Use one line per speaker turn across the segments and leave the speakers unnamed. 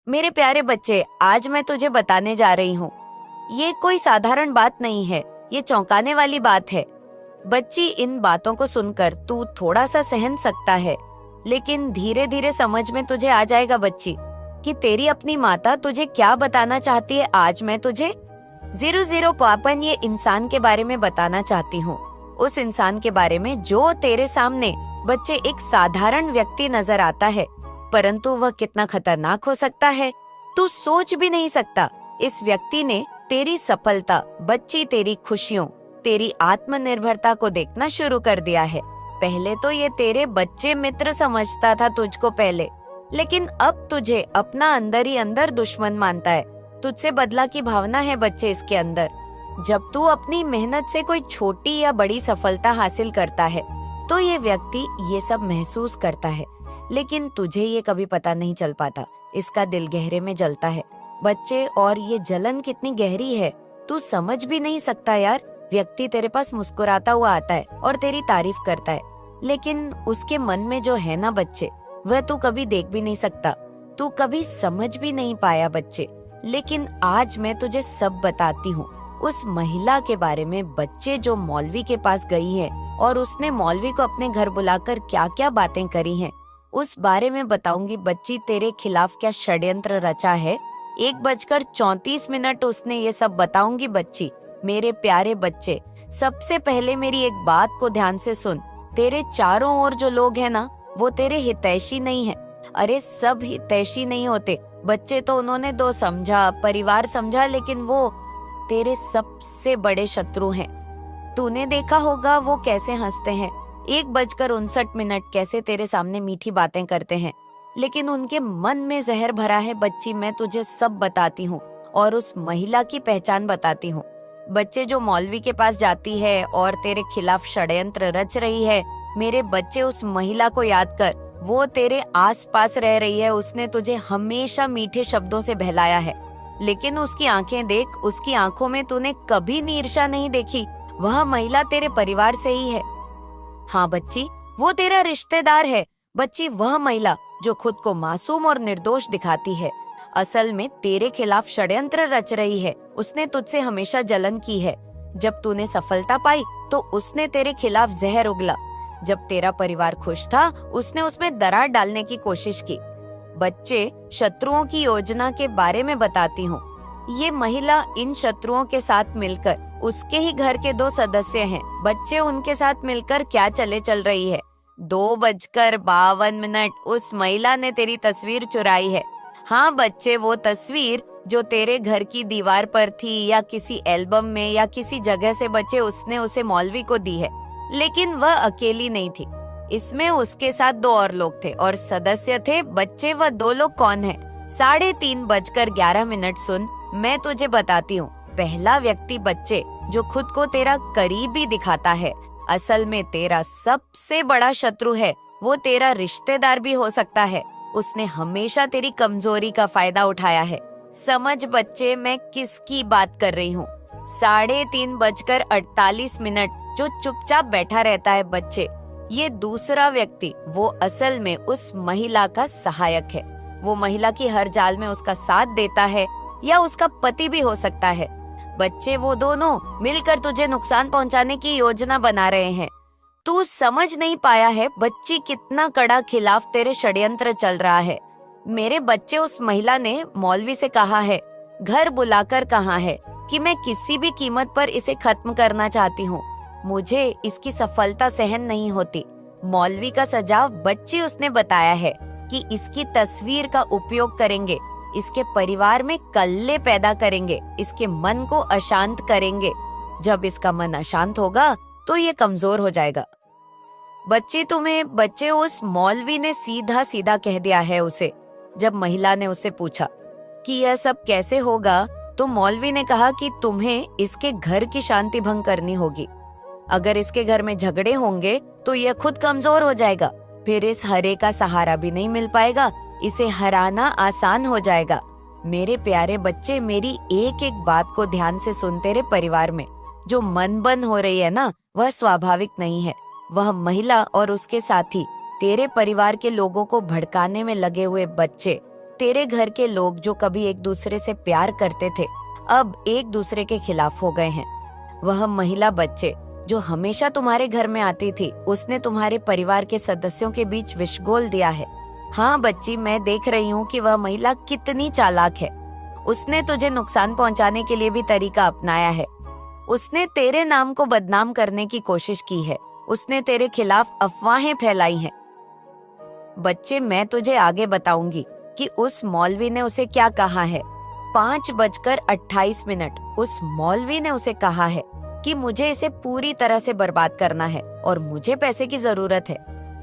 मेरे प्यारे बच्चे, आज मैं तुझे बताने जा रही हूँ। ये कोई साधारण बात नहीं है, ये चौंकाने वाली बात है। बच्ची, इन बातों को सुनकर तू थोड़ा सा सहन सकता है, लेकिन धीरे धीरे समझ में तुझे आ जाएगा बच्ची कि तेरी अपनी माता तुझे क्या बताना चाहती है। आज मैं तुझे 00 पापन ये इंसान के बारे में बताना चाहती हूँ। उस इंसान के बारे में जो तेरे सामने बच्चे एक साधारण व्यक्ति नजर आता है, परंतु वह कितना खतरनाक हो सकता है तू सोच भी नहीं सकता। इस व्यक्ति ने तेरी सफलता, बच्ची, तेरी खुशियों, तेरी आत्मनिर्भरता को देखना शुरू कर दिया है। पहले तो ये तेरे बच्चे मित्र समझता था तुझको पहले, लेकिन अब तुझे अपना अंदर ही अंदर दुश्मन मानता है। तुझसे बदला की भावना है बच्चे इसके अंदर। जब तू अपनी मेहनत से कोई छोटी या बड़ी सफलता हासिल करता है तो ये व्यक्ति ये सब महसूस करता है, लेकिन तुझे ये कभी पता नहीं चल पाता। इसका दिल गहरे में जलता है बच्चे, और ये जलन कितनी गहरी है तू समझ भी नहीं सकता यार। व्यक्ति तेरे पास मुस्कुराता हुआ आता है और तेरी तारीफ करता है, लेकिन उसके मन में जो है ना बच्चे, वह तू कभी देख भी नहीं सकता, तू कभी समझ भी नहीं पाया बच्चे। लेकिन आज मैं तुझे सब बताती हूँ उस महिला के बारे में बच्चे, जो मौलवी के पास गई है और उसने मौलवी को अपने घर बुलाकर क्या क्या बातें करी हैं, उस बारे में बताऊंगी बच्ची। तेरे खिलाफ क्या षड्यंत्र रचा है, 1:34 उसने ये सब बताऊंगी बच्ची। मेरे प्यारे बच्चे, सबसे पहले मेरी एक बात को ध्यान से सुन। तेरे चारों ओर जो लोग हैं ना, वो तेरे हितैषी नहीं है। अरे सब हितैषी नहीं होते बच्चे, तो उन्होंने 2 समझा, परिवार समझा, लेकिन वो तेरे सबसे बड़े शत्रु हैं। तूने देखा होगा वो कैसे हंसते हैं, 1:59 कैसे तेरे सामने मीठी बातें करते हैं, लेकिन उनके मन में जहर भरा है बच्ची। मैं तुझे सब बताती हूँ और उस महिला की पहचान बताती हूँ बच्चे, जो मौलवी के पास जाती है और तेरे खिलाफ षड्यंत्र रच रही है। मेरे बच्चे, उस महिला को याद कर, वो तेरे आसपास रह रही है। उसने तुझे हमेशा मीठे शब्दों से बहलाया है, लेकिन उसकी आंखें देख, उसकी आंखों में तूने कभी ईर्ष्या नहीं देखी। वह महिला तेरे परिवार से ही है। हाँ बच्ची, वो तेरा रिश्तेदार है बच्ची। वह महिला जो खुद को मासूम और निर्दोष दिखाती है, असल में तेरे खिलाफ षड्यंत्र रच रही है। उसने तुझसे हमेशा जलन की है। जब तूने सफलता पाई तो उसने तेरे खिलाफ जहर उगला। जब तेरा परिवार खुश था, उसने उसमें दरार डालने की कोशिश की। बच्चे, शत्रुओं की योजना के बारे में बताती हूँ। ये महिला इन शत्रुओं के साथ मिलकर, उसके ही घर के 2 सदस्य हैं बच्चे, उनके साथ मिलकर क्या चल रही है। 2:52 उस महिला ने तेरी तस्वीर चुराई है। हाँ बच्चे, वो तस्वीर जो तेरे घर की दीवार पर थी या किसी एल्बम में या किसी जगह से बच्चे, उसने उसे मौलवी को दी है। लेकिन वह अकेली नहीं थी, इसमें उसके साथ 2 और लोग थे और सदस्य थे बच्चे। वह 2 लोग कौन है? 3:11 सुन, मैं तुझे बताती हूँ। पहला व्यक्ति बच्चे, जो खुद को तेरा करीबी दिखाता है, असल में तेरा सबसे बड़ा शत्रु है। वो तेरा रिश्तेदार भी हो सकता है। उसने हमेशा तेरी कमजोरी का फायदा उठाया है। समझ बच्चे, मैं किसकी बात कर रही हूँ। 3:48 जो चुपचाप बैठा रहता है बच्चे, ये दूसरा व्यक्ति, वो असल में उस महिला का सहायक है। वो महिला की हर चाल में उसका साथ देता है, या उसका पति भी हो सकता है बच्चे। वो दोनों मिलकर तुझे नुकसान पहुंचाने की योजना बना रहे हैं। तू समझ नहीं पाया है बच्ची, कितना कड़ा खिलाफ तेरे षड्यंत्र चल रहा है। मेरे बच्चे, उस महिला ने मौलवी से कहा है, घर बुलाकर कहा है कि मैं किसी भी कीमत पर इसे खत्म करना चाहती हूँ। मुझे इसकी सफलता सहन नहीं होती। मौलवी का सुझाव बच्ची, उसने बताया है कि इसकी तस्वीर का उपयोग करेंगे, इसके परिवार में कल्ले पैदा करेंगे, इसके मन को अशांत करेंगे। जब इसका मन अशांत होगा तो ये कमजोर हो जाएगा। बच्चे, तुम्हें बच्चे, उस मौलवी ने सीधा सीधा कह दिया है उसे। जब महिला ने उससे पूछा कि यह सब कैसे होगा, तो मौलवी ने कहा कि तुम्हें इसके घर की शांति भंग करनी होगी। अगर इसके घर में झगड़े होंगे तो यह खुद कमजोर हो जाएगा, फिर इस हरे का सहारा भी नहीं मिल पाएगा, इसे हराना आसान हो जाएगा। मेरे प्यारे बच्चे, मेरी एक एक बात को ध्यान से सुन। तेरे परिवार में जो मनबन हो रही है ना, वह स्वाभाविक नहीं है। वह महिला और उसके साथी तेरे परिवार के लोगों को भड़काने में लगे हुए बच्चे, तेरे घर के लोग जो कभी एक दूसरे से प्यार करते थे, अब एक दूसरे के खिलाफ हो गए हैं। वह महिला बच्चे जो हमेशा तुम्हारे घर में आती थी, उसने तुम्हारे परिवार के सदस्यों के बीच विषघोल दिया है। हाँ बच्ची, मैं देख रही हूँ कि वह महिला कितनी चालाक है। उसने तुझे नुकसान पहुंचाने के लिए भी तरीका अपनाया है। उसने तेरे नाम को बदनाम करने की कोशिश की है। उसने तेरे खिलाफ अफवाहें फैलाई हैं। बच्चे, मैं तुझे आगे बताऊंगी कि उस मौलवी ने उसे क्या कहा है। 5:28 उस मौलवी ने उसे कहा है कि मुझे इसे पूरी तरह से बर्बाद करना है और मुझे पैसे की जरूरत है।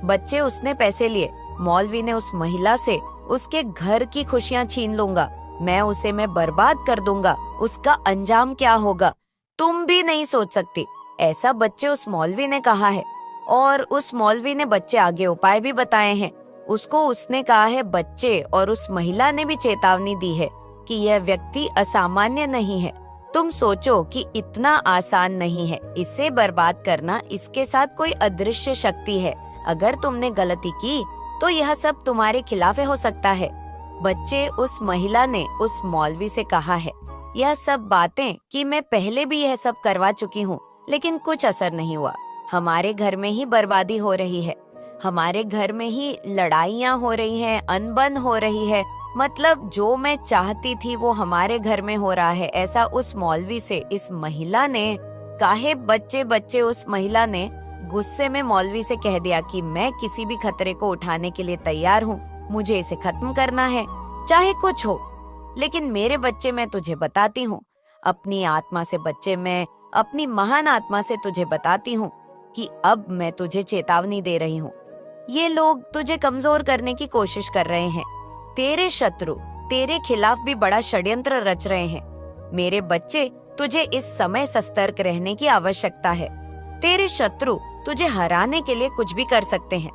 बच्चे, उसने पैसे लिए। मौलवी ने उस महिला से उसके घर की खुशियां छीन लूंगा, मैं बर्बाद कर दूंगा। उसका अंजाम क्या होगा तुम भी नहीं सोच सकती। ऐसा बच्चे उस मौलवी ने कहा है और उस मौलवी ने बच्चे आगे उपाय भी बताए हैं। उसने कहा है बच्चे, और उस महिला ने भी चेतावनी दी है कि यह व्यक्ति असामान्य नहीं है। तुम सोचो कि इतना आसान नहीं है इसे बर्बाद करना। इसके साथ कोई अदृश्य शक्ति है। अगर तुमने गलती की तो यह सब तुम्हारे खिलाफ हो सकता है। बच्चे, उस महिला ने उस मौलवी से कहा है यह सब बातें कि मैं पहले भी यह सब करवा चुकी हूँ, लेकिन कुछ असर नहीं हुआ। हमारे घर में ही बर्बादी हो रही है, हमारे घर में ही लड़ाइयाँ हो रही हैं, अनबन हो रही है। मतलब जो मैं चाहती थी वो हमारे घर में हो रहा है। ऐसा उस मौलवी से इस महिला ने काहे बच्चे उस महिला ने गुस्से में मौलवी से कह दिया कि मैं किसी भी खतरे को उठाने के लिए तैयार हूँ। मुझे इसे खत्म करना है, चाहे कुछ हो। लेकिन मेरे बच्चे, मैं तुझे बताती हूँ, अपनी आत्मा से बच्चे, मैं अपनी महान आत्मा से तुझे बताती हूँ कि अब मैं तुझे चेतावनी दे रही हूँ। ये लोग तुझे कमजोर करने की कोशिश कर रहे हैं। तेरे शत्रु तेरे खिलाफ भी बड़ा षड्यंत्र रच रहे हैं। मेरे बच्चे, तुझे इस समय सतर्क रहने की आवश्यकता है। तेरे शत्रु तुझे हराने के लिए कुछ भी कर सकते हैं।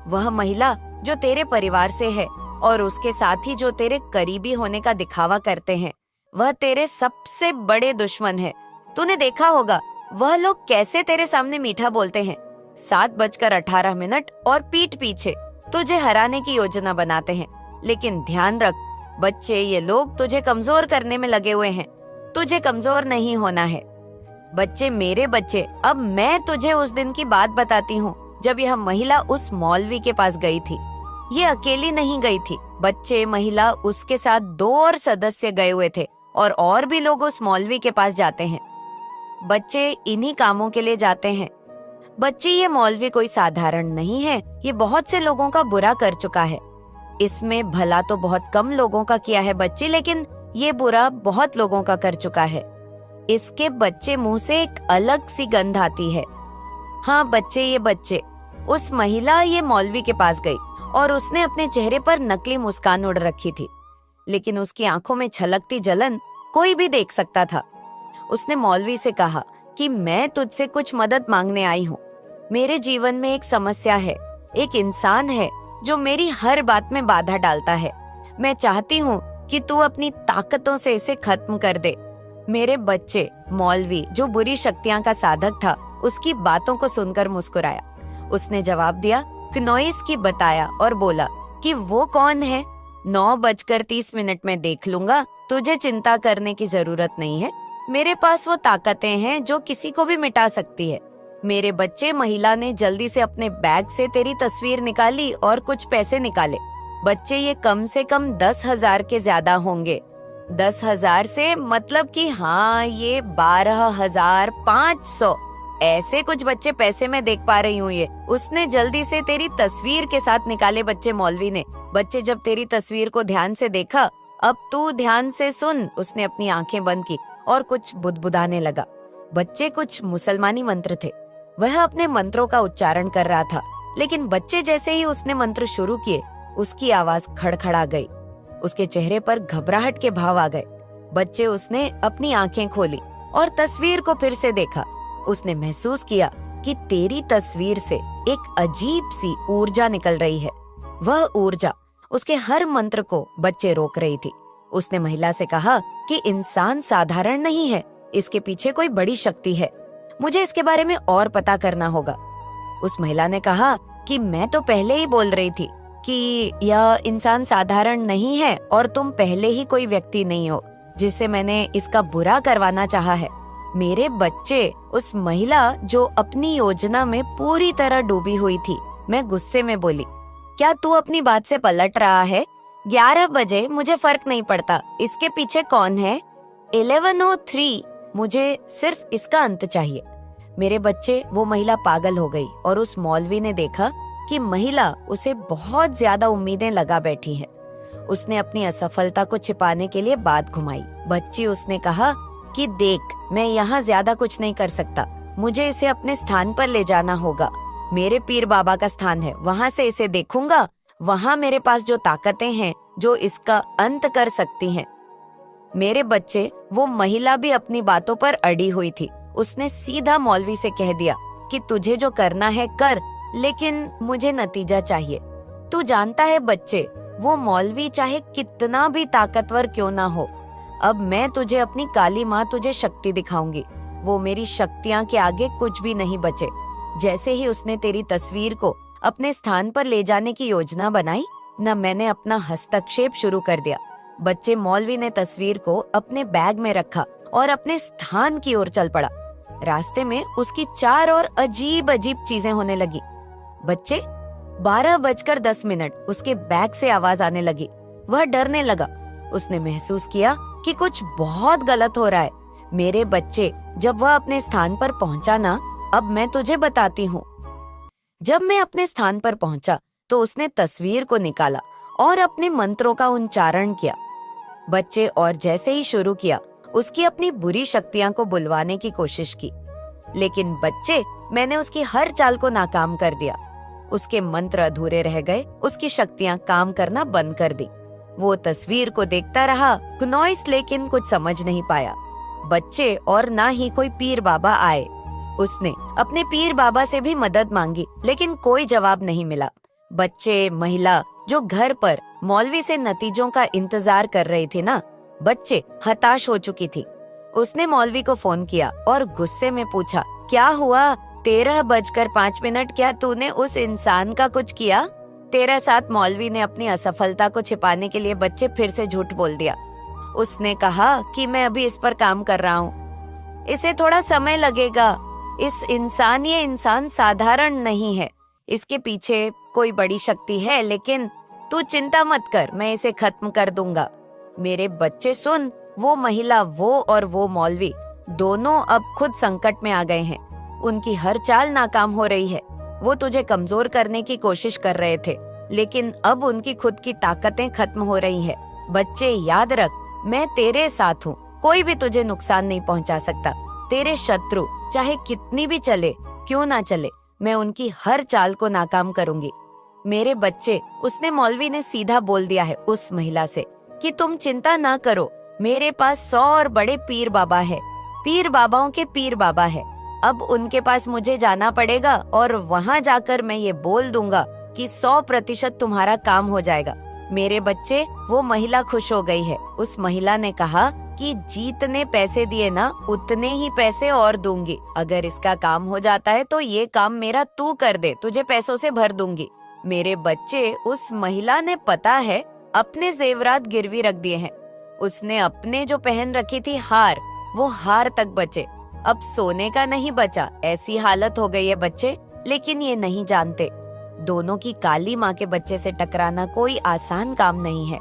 वह महिला जो तेरे परिवार से है और उसके साथ ही जो तेरे करीबी होने का दिखावा करते हैं, वह तेरे सबसे बड़े दुश्मन है। तूने देखा होगा वह लोग कैसे तेरे सामने मीठा बोलते हैं। 7:18 और पीठ पीछे तुझे हराने की योजना बनाते हैं। लेकिन ध्यान रख बच्चे, ये लोग तुझे कमजोर करने में लगे हुए हैं। तुझे कमजोर नहीं होना है। बच्चे, मेरे बच्चे, अब मैं तुझे उस दिन की बात बताती हूँ जब यह महिला उस मौलवी के पास गई थी। ये अकेली नहीं गई थी बच्चे, महिला उसके साथ 2 और सदस्य गए हुए थे और भी लोग उस मौलवी के पास जाते हैं। बच्चे, इन्हीं कामों के लिए जाते हैं। बच्चे, ये मौलवी कोई साधारण नहीं है। ये बहुत से लोगों का बुरा कर चुका है। इसमें भला तो बहुत कम लोगों का किया है बच्चे, लेकिन ये बुरा बहुत लोगों का कर चुका है। इसके बच्चे मुंह से एक अलग सी गंध आती है। हाँ बच्चे, ये बच्चे, उस महिला ये मौलवी के पास गई और उसने अपने चेहरे पर नकली मुस्कान उड़ रखी थी, लेकिन उसकी आंखों में छलकती जलन कोई भी देख सकता था। उसने मौलवी से कहा कि मैं तुझसे कुछ मदद मांगने आई हूँ। मेरे जीवन में एक समस्या है। एक इंसान है जो मेरी हर बात में बाधा डालता है। मैं चाहती हूँ कि तू अपनी ताकतों से इसे खत्म कर दे। मेरे बच्चे, मौलवी जो बुरी शक्तियां का साधक था, उसकी बातों को सुनकर मुस्कुराया। उसने जवाब दिया, क्नोइस की बताया और बोला कि वो कौन है। 9:30 में देख लूंगा। तुझे चिंता करने की जरूरत नहीं है। मेरे पास वो ताकतें हैं जो किसी को भी मिटा सकती है। मेरे बच्चे, महिला ने जल्दी से अपने बैग से तेरी तस्वीर निकाली और कुछ पैसे निकाले। बच्चे, ये कम से कम 10,000 के ज्यादा होंगे। 10,000 से मतलब कि हाँ, ये 12,500 ऐसे कुछ बच्चे पैसे मैं देख पा रही हूँ। ये उसने जल्दी से तेरी तस्वीर के साथ निकाले बच्चे, मौलवी ने। बच्चे, जब तेरी तस्वीर को ध्यान से देखा, अब तू ध्यान से सुन। उसने अपनी आंखें बंद की और कुछ बुदबुदाने लगा। बच्चे, कुछ मुसलमानी मंत्र थे। वह अपने मंत्रों का उच्चारण कर रहा था, लेकिन बच्चे जैसे ही उसने मंत्र शुरू किए, उसकी आवाज खड़खड़ा गई। उसके चेहरे पर घबराहट के भाव आ गए। बच्चे, उसने अपनी आंखें खोली और तस्वीर को फिर से देखा। उसने महसूस किया कि तेरी तस्वीर से एक अजीब सी ऊर्जा निकल रही है। वह ऊर्जा उसके हर मंत्र को बच्चे रोक रही थी। उसने महिला से कहा कि इंसान साधारण नहीं है, इसके पीछे कोई बड़ी शक्ति है। मुझे इसके बारे में और पता करना होगा। उस महिला ने कहा कि मैं तो पहले ही बोल रही थी कि यह इंसान साधारण नहीं है और तुम पहले ही कोई व्यक्ति नहीं हो जिससे मैंने इसका बुरा करवाना चाहा है। मेरे बच्चे, उस महिला जो अपनी योजना में पूरी तरह डूबी हुई थी, मैं गुस्से में बोली, क्या तू अपनी बात से पलट रहा है? 11 बजे मुझे फर्क नहीं पड़ता इसके पीछे कौन है। 11:03 मुझे सिर्फ इसका अंत चाहिए। मेरे बच्चे, वो महिला पागल हो गई और उस मौलवी ने देखा कि महिला उसे बहुत ज्यादा उम्मीदें लगा बैठी है। उसने अपनी असफलता को छिपाने के लिए बात घुमाई। बच्ची, उसने कहा कि देख, मैं यहाँ ज्यादा कुछ नहीं कर सकता, मुझे इसे अपने स्थान पर ले जाना होगा। मेरे पीर बाबा का स्थान है, वहाँ से इसे देखूंगा। वहाँ मेरे पास जो ताकतें हैं जो इसका अंत कर सकती हैं। मेरे बच्चे, वो महिला भी अपनी बातों पर अड़ी हुई थी। उसने सीधा मौलवी से कह दिया कि तुझे जो करना है कर, लेकिन मुझे नतीजा चाहिए। तू जानता है बच्चे, वो मौलवी चाहे कितना भी ताकतवर क्यों ना हो, अब मैं तुझे अपनी काली माँ तुझे शक्ति दिखाऊंगी। वो मेरी शक्तियाँ के आगे कुछ भी नहीं बचे। जैसे ही उसने तेरी तस्वीर को अपने स्थान पर ले जाने की योजना बनाई, न मैंने अपना हस्तक्षेप शुरू कर दिया। बच्चे, मौलवी ने तस्वीर को अपने बैग में रखा और अपने स्थान की ओर चल पड़ा। रास्ते में उसकी चार और अजीब अजीब चीजें होने लगी। बच्चे, 12:10 उसके बैग से आवाज आने लगी। वह डरने लगा। उसने महसूस किया कि कुछ बहुत गलत हो रहा है। मेरे बच्चे, जब वह अपने स्थान पर पहुंचा ना, अब मैं तुझे बताती हूँ। जब मैं अपने स्थान पर पहुंचा तो उसने तस्वीर को निकाला और अपने मंत्रों का उच्चारण किया। बच्चे, और जैसे ही शुरू किया, उसकी अपनी बुरी शक्तियां को बुलवाने की कोशिश की। लेकिन बच्चे, मैंने उसकी हर चाल को नाकाम कर दिया। उसके मंत्र अधूरे रह गए, उसकी शक्तियां काम करना बंद कर दी। वो तस्वीर को देखता रहा कुनौइस, लेकिन कुछ समझ नहीं पाया। बच्चे, और ना ही कोई पीर बाबा आए। उसने अपने पीर बाबा से भी मदद मांगी, लेकिन कोई जवाब नहीं मिला। बच्चे, महिला जो घर पर मौलवी से नतीजों का इंतजार कर रही थी ना, बच्चे, हताश हो चुकी थी। उसने मौलवी को फोन किया और गुस्से में पूछा, क्या हुआ? 13:05 क्या तूने उस इंसान का कुछ किया? तेरे साथ मौलवी ने अपनी असफलता को छिपाने के लिए बच्चे फिर से झूठ बोल दिया। उसने कहा कि मैं अभी इस पर काम कर रहा हूँ, इसे थोड़ा समय लगेगा। ये इंसान साधारण नहीं है, इसके पीछे कोई बड़ी शक्ति है, लेकिन तू चिंता मत कर, मैं इसे खत्म कर दूंगा। मेरे बच्चे सुन, वो महिला, वो और वो मौलवी दोनों अब खुद संकट में आ गए हैं। उनकी हर चाल नाकाम हो रही है। वो तुझे कमजोर करने की कोशिश कर रहे थे, लेकिन अब उनकी खुद की ताकतें खत्म हो रही है। बच्चे, याद रख, मैं तेरे साथ हूँ, कोई भी तुझे नुकसान नहीं पहुँचा सकता। तेरे शत्रु चाहे कितनी भी चले क्यों ना चले, मैं उनकी हर चाल को नाकाम करूंगी। मेरे बच्चे, उसने मौलवी ने सीधा बोल दिया है उस महिला से कि तुम चिंता ना करो, मेरे पास 100 और बड़े पीर बाबा है, पीर बाबाओं के पीर बाबा है। अब उनके पास मुझे जाना पड़ेगा और वहाँ जाकर मैं ये बोल दूंगा कि 100% तुम्हारा काम हो जाएगा। मेरे बच्चे, वो महिला खुश हो गई है। उस महिला ने कहा कि जितने पैसे दिए ना, उतने ही पैसे और दूंगी। अगर इसका काम हो जाता है तो ये काम मेरा तू कर दे, तुझे पैसों से भर दूंगी। मेरे बच्चे, उस महिला ने पता है अपने जेवरात गिरवी रख दिए हैं। उसने अपने जो पहन रखी थी हार, वो हार तक बचे। अब सोने का नहीं बचा, ऐसी हालत हो गई है बच्चे। लेकिन ये नहीं जानते, दोनों की काली माँ के बच्चे से टकराना कोई आसान काम नहीं है।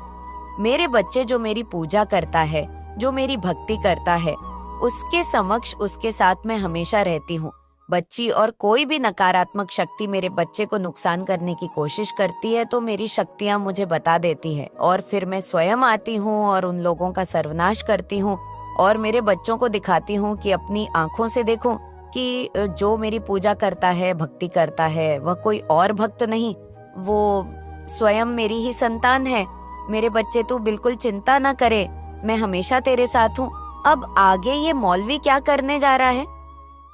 मेरे बच्चे, जो मेरी पूजा करता है, जो मेरी भक्ति करता है, उसके समक्ष उसके साथ मैं हमेशा रहती हूँ। बच्ची, और कोई भी नकारात्मक शक्ति मेरे बच्चे को नुकसान करने की कोशिश करती है तो मेरी शक्तियाँ मुझे बता देती है, और फिर मैं स्वयं आती हूँ और उन लोगों का सर्वनाश करती हूँ और मेरे बच्चों को दिखाती हूँ कि अपनी आंखों से देखूं कि जो मेरी पूजा करता है, भक्ति करता है, वह कोई और भक्त नहीं, वो स्वयं मेरी ही संतान है। मेरे बच्चे, तू बिल्कुल चिंता न करे, मैं हमेशा तेरे साथ हूँ। अब आगे ये मौलवी क्या करने जा रहा है?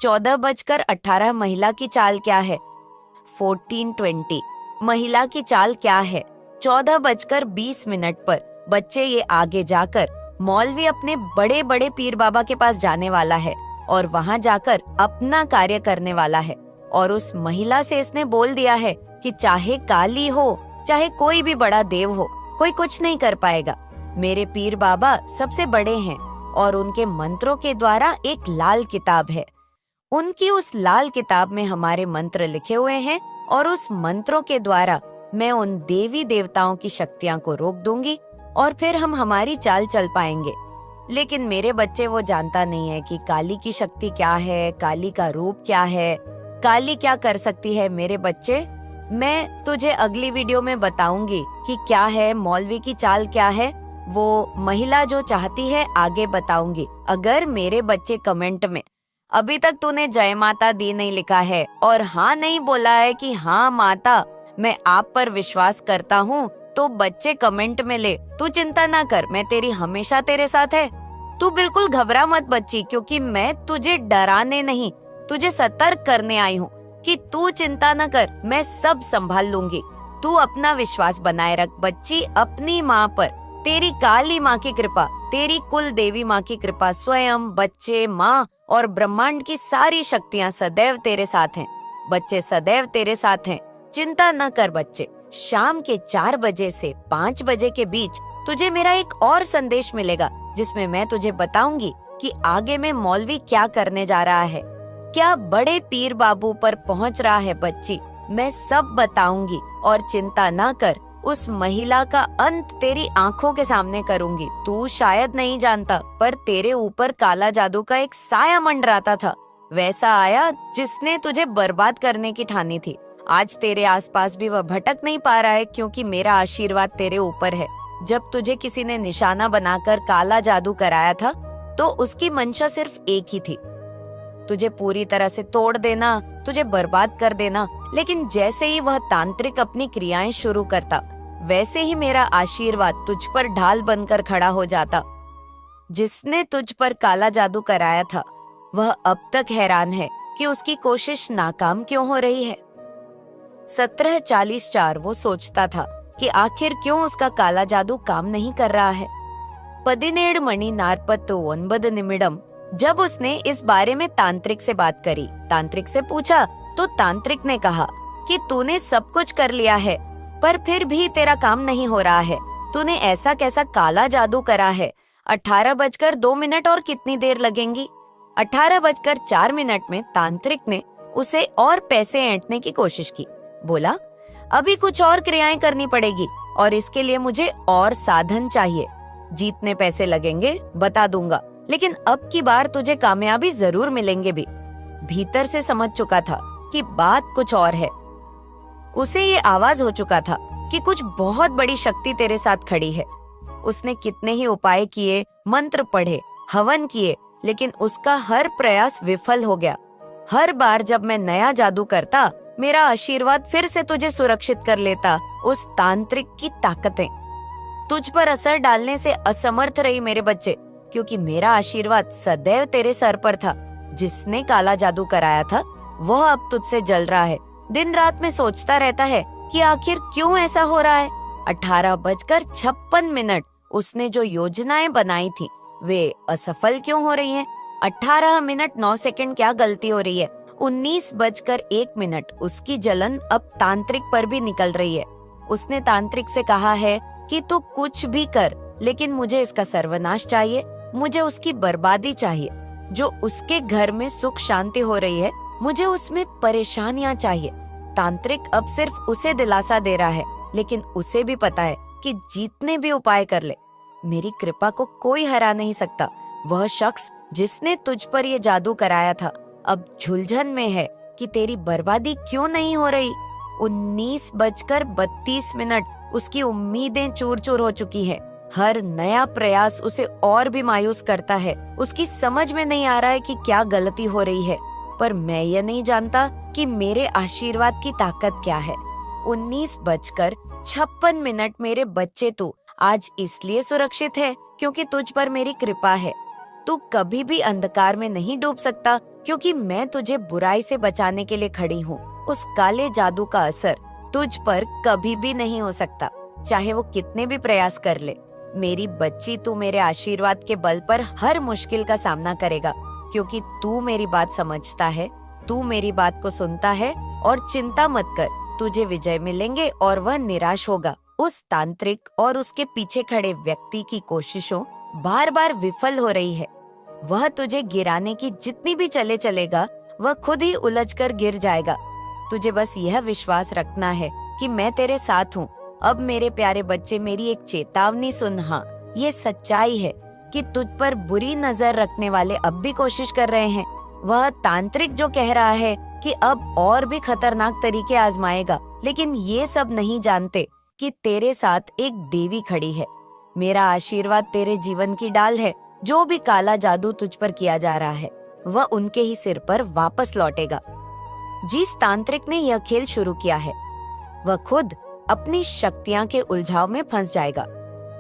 14:18 महिला की चाल क्या है? 14:20 महिला की चाल क्या है? 14:20 पर बच्चे, ये आगे जाकर मौलवी अपने बड़े बड़े पीर बाबा के पास जाने वाला है और वहां जाकर अपना कार्य करने वाला है। और उस महिला से इसने बोल दिया है कि चाहे काली हो, चाहे कोई भी बड़ा देव हो, कोई कुछ नहीं कर पाएगा। मेरे पीर बाबा सबसे बड़े हैं और उनके मंत्रों के द्वारा एक लाल किताब है। उनकी उस लाल किताब में हमारे मंत्र लिखे हुए हैं और उस मंत्रों के द्वारा मैं उन देवी देवताओं की शक्तियां को रोक दूंगी और फिर हम हमारी चाल चल पाएंगे। लेकिन मेरे बच्चे वो जानता नहीं है कि काली की शक्ति क्या है, काली का रूप क्या है, काली क्या कर सकती है। मेरे बच्चे, मैं तुझे अगली वीडियो में बताऊंगी कि क्या है मौलवी की चाल, क्या है वो महिला जो चाहती है, आगे बताऊंगी। अगर मेरे बच्चे कमेंट में अभी तक तूने जय माता दी नहीं लिखा है और हाँ नहीं बोला है कि हाँ माता मैं आप पर विश्वास करता हूँ, तो बच्चे कमेंट में ले, तू चिंता ना कर, मैं तेरी हमेशा तेरे साथ है। तू बिल्कुल घबरा मत बच्ची, क्योंकि मैं तुझे डराने नहीं, तुझे सतर्क करने आई हूँ कि तू चिंता न कर, मैं सब संभाल लूंगी। तू अपना विश्वास बनाए रख बच्ची, अपनी माँ पर, तेरी काली माँ की कृपा, तेरी कुल देवी माँ की कृपा, स्वयं, बच्चे, माँ और ब्रह्मांड की सारी शक्तियाँ सदैव तेरे साथ हैं। बच्चे सदैव तेरे साथ हैं, चिंता न कर बच्चे। शाम के 4 बजे से 5 बजे के बीच तुझे मेरा एक और संदेश मिलेगा, जिसमें मैं तुझे बताऊंगी कि आगे में मौलवी क्या करने जा रहा है, क्या बड़े पीर बाबू पर पहुंच रहा है बच्ची। मैं सब बताऊंगी और चिंता न कर, उस महिला का अंत तेरी आंखों के सामने करूंगी। तू शायद नहीं जानता, पर तेरे ऊपर काला जादू का एक साया मंडराता था, वैसा आया जिसने तुझे बर्बाद करने की ठानी थी। आज तेरे आसपास भी वह भटक नहीं पा रहा है, क्योंकि मेरा आशीर्वाद तेरे ऊपर है। जब तुझे किसी ने निशाना बनाकर काला जादू कराया था, तो उसकी मंशा सिर्फ एक ही थी, तुझे पूरी तरह से तोड़ देना, तुझे बर्बाद कर देना। लेकिन जैसे ही वह तांत्रिक अपनी क्रियाएं शुरू करता, वैसे ही मेरा आशीर्वाद तुझ पर ढाल बनकर खड़ा हो जाता। जिसने तुझ पर काला जादू कराया था, वह अब तक हैरान है कि उसकी कोशिश नाकाम क्यों हो रही है। 17:44 वो सोचता था कि आखिर क्यों उसका काला जादू काम नहीं कर रहा है। 17:49 निमिडम जब उसने इस बारे में तांत्रिक से बात करी, तांत्रिक से पूछा, तो तांत्रिक ने कहा कि तूने सब कुछ कर लिया है, पर फिर भी तेरा काम नहीं हो रहा है। तूने ऐसा कैसा काला जादू करा है। 18:02 और कितनी देर लगेंगी। 18:04 में तांत्रिक ने उसे और पैसे ऐंठने की कोशिश की। बोला, अभी कुछ और क्रियाएं करनी पड़ेगी और इसके लिए मुझे और साधन चाहिए। जितने पैसे लगेंगे बता दूंगा, लेकिन अब की बार तुझे कामयाबी जरूर मिलेंगे भी। भीतर से समझ चुका था कि बात कुछ और है। उसे ये आवाज हो चुका था कि कुछ बहुत बड़ी शक्ति तेरे साथ खड़ी है। उसने कितने ही उपाय किए, मंत्र पढ़े, हवन किए, लेकिन उसका हर प्रयास विफल हो गया। हर बार जब मैं नया जादू करता, मेरा आशीर्वाद फिर से तुझे सुरक्षित कर लेता। उस तांत्रिक की ताकतें तुझ पर असर डालने से असमर्थ रही मेरे बच्चे, क्योंकि मेरा आशीर्वाद सदैव तेरे सर पर था। जिसने काला जादू कराया था, वह अब तुझसे जल रहा है। दिन रात में सोचता रहता है कि आखिर क्यों ऐसा हो रहा है। 18:56 उसने जो योजनाएं बनाई थी, वे असफल क्यों हो रही हैं? 18:09 क्या गलती हो रही है? 19:01 उसकी जलन अब तांत्रिक पर भी निकल रही है। उसने तांत्रिक से कहा है कि तू कुछ भी कर, लेकिन मुझे इसका सर्वनाश चाहिए, मुझे उसकी बर्बादी चाहिए। जो उसके घर में सुख शांति हो रही है, मुझे उसमें परेशानियां चाहिए। तांत्रिक अब सिर्फ उसे दिलासा दे रहा है, लेकिन उसे भी पता है कि जितने भी उपाय कर ले, मेरी कृपा को कोई हरा नहीं सकता। वह शख्स जिसने तुझ पर ये जादू कराया था, अब झुलझन में है कि तेरी बर्बादी क्यों नहीं हो रही। 19:32 उसकी उम्मीदें चूर चूर हो चुकी है। हर नया प्रयास उसे और भी मायूस करता है। उसकी समझ में नहीं आ रहा है कि क्या गलती हो रही है, पर मैं ये नहीं जानता कि मेरे आशीर्वाद की ताकत क्या है। 19:56 मेरे बच्चे, तू आज इसलिए सुरक्षित है क्योंकि तुझ पर मेरी कृपा है। तू कभी भी अंधकार में नहीं डूब सकता, क्योंकि मैं तुझे बुराई से बचाने के लिए खड़ी हूँ। उस काले जादू का असर तुझ पर कभी भी नहीं हो सकता, चाहे वो कितने भी प्रयास कर ले। मेरी बच्ची, तू मेरे आशीर्वाद के बल पर हर मुश्किल का सामना करेगा, क्योंकि तू मेरी बात समझता है, तू मेरी बात को सुनता है। और चिंता मत कर, तुझे विजय मिलेंगे और वह निराश होगा। उस तांत्रिक और उसके पीछे खड़े व्यक्ति की कोशिशों बार बार विफल हो रही है। वह तुझे गिराने की जितनी भी चलेगा, वह खुद ही उलझकर गिर जाएगा। तुझे बस यह विश्वास रखना है कि मैं तेरे साथ हूँ। अब मेरे प्यारे बच्चे, मेरी एक चेतावनी सुन। हाँ, ये सच्चाई है कि तुझ पर बुरी नजर रखने वाले अब भी कोशिश कर रहे हैं। वह तांत्रिक जो कह रहा है कि अब और भी खतरनाक तरीके आजमाएगा, लेकिन ये सब नहीं जानते कि तेरे साथ एक देवी खड़ी है। मेरा आशीर्वाद तेरे जीवन की डाल है। जो भी काला जादू तुझ पर किया जा रहा है, वह उनके ही सिर पर वापस लौटेगा। जिस तांत्रिक ने यह खेल शुरू किया है, वह खुद अपनी शक्तियां के उलझाव में फंस जाएगा।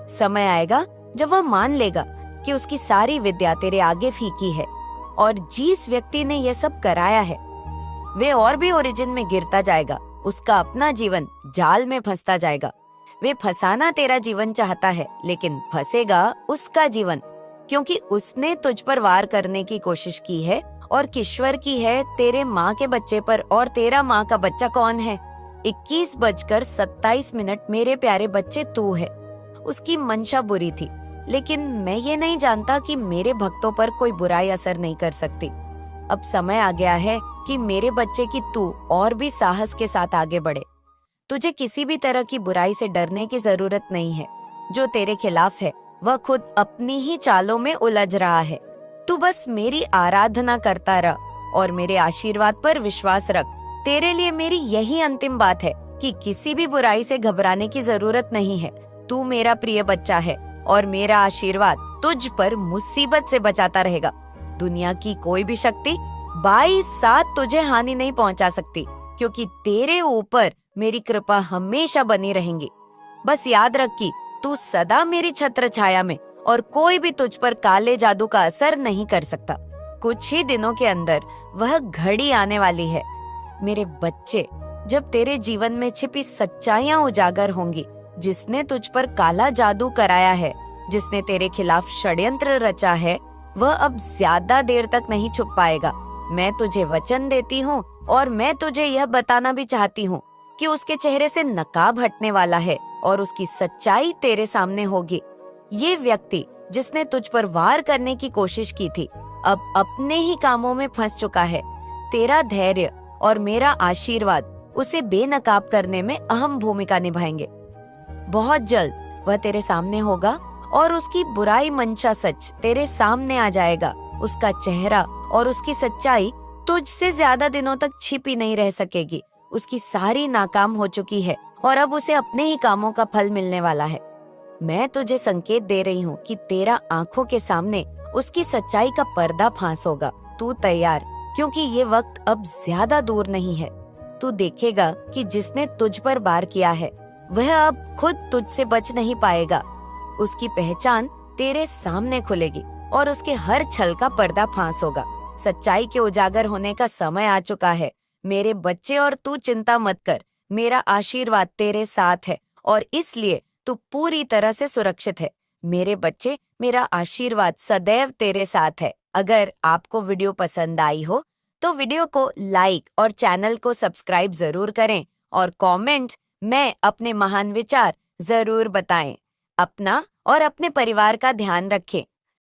समय आएगा जब वह मान लेगा कि उसकी सारी विद्या तेरे आगे फीकी है, और जिस व्यक्ति ने यह सब कराया है, वे और भी ओरिजिन में गिरता जाएगा। उसका अपना जीवन जाल में फंसता जाएगा। वे फंसाना तेरा जीवन चाहता है, लेकिन फंसेगा उसका जीवन, क्योंकि उसने तुझ पर वार करने की कोशिश की है और किश्वर की है तेरे माँ के बच्चे पर। और तेरा माँ का बच्चा कौन है? 21:27 मेरे प्यारे बच्चे, तू है। उसकी मंशा बुरी थी, लेकिन मैं ये नहीं जानता कि मेरे भक्तों पर कोई बुराई असर नहीं कर सकती। अब समय आ गया है कि मेरे बच्चे की तू और भी साहस के साथ आगे बढ़े। तुझे किसी भी तरह की बुराई से डरने की जरूरत नहीं है। जो तेरे खिलाफ है, वह खुद अपनी ही चालों में उलझ रहा है। तू बस मेरी आराधना करता रह और मेरे आशीर्वाद पर विश्वास रख। तेरे लिए मेरी यही अंतिम बात है कि किसी भी बुराई से घबराने की जरूरत नहीं है। तू मेरा प्रिय बच्चा है और मेरा आशीर्वाद तुझ पर मुसीबत से बचाता रहेगा। दुनिया की कोई भी शक्ति 22/7 तुझे हानि नहीं पहुंचा सकती, क्योंकि तेरे ऊपर मेरी कृपा हमेशा बनी रहेंगी। बस याद रख कि तू सदा मेरी छत्र छाया में, और कोई भी तुझ पर काले जादू का असर नहीं कर सकता। कुछ ही दिनों के अंदर वह घड़ी आने वाली है मेरे बच्चे, जब तेरे जीवन में छिपी सच्चाइयां उजागर होंगी। जिसने तुझ पर काला जादू कराया है, जिसने तेरे खिलाफ षड्यंत्र रचा है, वह अब ज्यादा देर तक नहीं छुप पाएगा। मैं तुझे वचन देती हूँ, और मैं तुझे यह बताना भी चाहती हूँ कि उसके चेहरे से नकाब हटने वाला है और उसकी सच्चाई तेरे सामने होगी। ये व्यक्ति जिसने तुझ पर वार करने की कोशिश की थी, अब अपने ही कामों में फंस चुका है। तेरा धैर्य और मेरा आशीर्वाद उसे बेनकाब करने में अहम भूमिका निभाएंगे। बहुत जल्द वह तेरे सामने होगा और उसकी बुराई मंशा सच तेरे सामने आ जाएगा। उसका चेहरा और उसकी सच्चाई तुझसे ज्यादा दिनों तक छिपी नहीं रह सकेगी। उसकी सारी नाकाम हो चुकी है और अब उसे अपने ही कामों का फल मिलने वाला है। मैं तुझे संकेत दे रही हूँ कि तेरा आंखों के सामने उसकी सच्चाई का पर्दा फांस होगा। तू तैयार, क्योंकि ये वक्त अब ज्यादा दूर नहीं है। तू देखेगा कि जिसने तुझ पर वार किया है, वह अब खुद तुझसे बच नहीं पाएगा। उसकी पहचान तेरे सामने खुलेगी और उसके हर छल का पर्दा फांस होगा। सच्चाई के उजागर होने का समय आ चुका है मेरे बच्चे, और तू चिंता मत कर। मेरा आशीर्वाद तेरे साथ है और इसलिए तू पूरी तरह से सुरक्षित है। मेरे बच्चे, मेरा आशीर्वाद सदैव तेरे साथ है। अगर आपको वीडियो पसंद आई हो तो वीडियो को लाइक और चैनल को सब्सक्राइब जरूर करें, और कमेंट में अपने महान विचार जरूर बताएं। अपना और अपने परिवार का ध्यान रखें।